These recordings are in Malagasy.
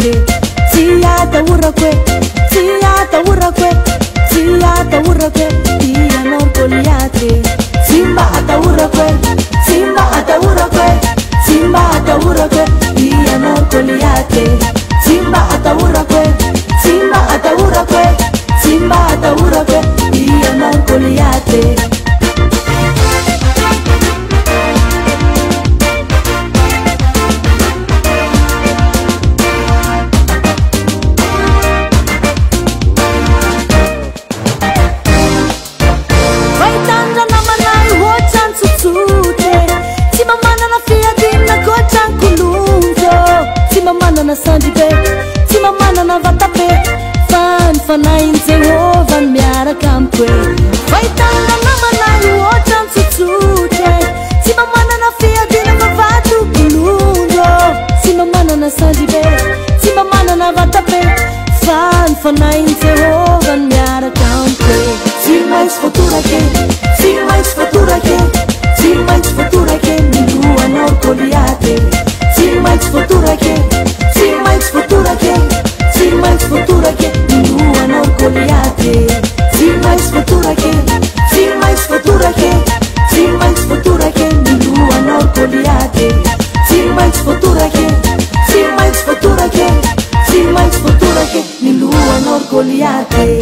Goliate, Siata Urakwe, Siata Urakwe, Siata Urakwe, Diano Goliate, Simba ata Urakwe, Simba ata Urakwe, Simba ata Urakwe, Diano Goliate, Simba ata Urakwe, Simba ata Urakwe, Simba ata Urakwe, Diano Goliate. Na sandibe, tima mana na vatape, fanain Jehovah miara kampwe. Vaitanga na manai wotan tutsute, tima mana na fiati na vavatu kulundo. Tima mana na sandibe, tima mana na vatape, fanain Jehovah miara kampwe. Sim mais futura que, sim mais futura que, sim mais futura que, Lua no Goliate. Sim mais futura que, sim mais futura que, sim mais futura que, Lua no Goliate. Sim mais futura que, sim mais futura que, sim mais futura que, Lua no Goliate. Sim mais futura que, sim mais futura que, sim mais futura que, Lua no Goliate.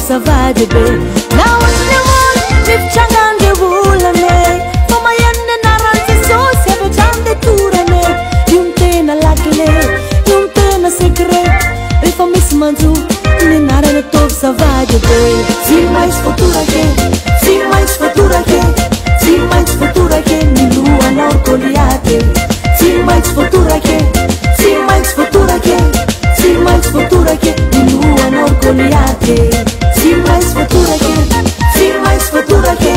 Savadebe, now what's the one? If Changande Wulane, for my end and Aranti so seven chande turane, Yuntena lakle, Yuntena secret, if a Miss Manzu, Ninara the top Savadebe. See my futura que, see my futura que, see my futura que, Lua no Goliate. See my futura que, see my futura que, see my futura que, Lua no Goliate. Sim mais futura que, sim mais futura que,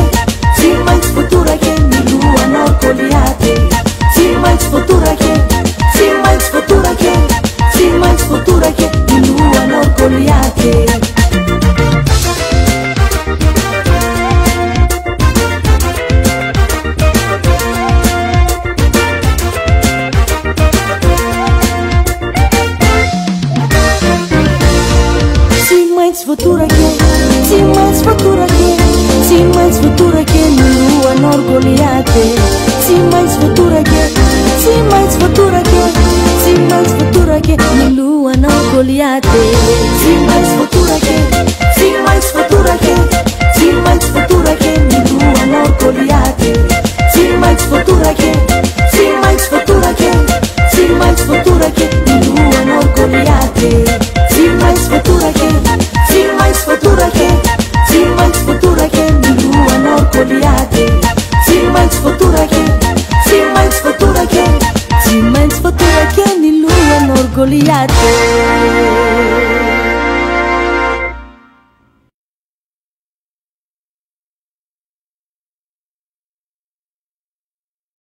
sim mais futura que, Lua no Goliate. Sim mais futura que, sim mais futura que, sim mais futura que, Lua no Goliate. Futura que, sim mais futura que, sim mais futura que, Lua no Goliate. Sim mais futura que, sim mais futura que, sim mais futura que, Lua no Goliate. Sim mais futura que, sim mais futura que, sim mais futura que, Lua no Goliate. Sim mais futura que, sim mais futura que, sim mais futura que, Lua no Goliate. Sim mais futura que, sim mais futura que, sim mais futura que, Lua no Goliate. Sim mais futura que, sim mais futura que, sim mais futura que, Lua no Goliate.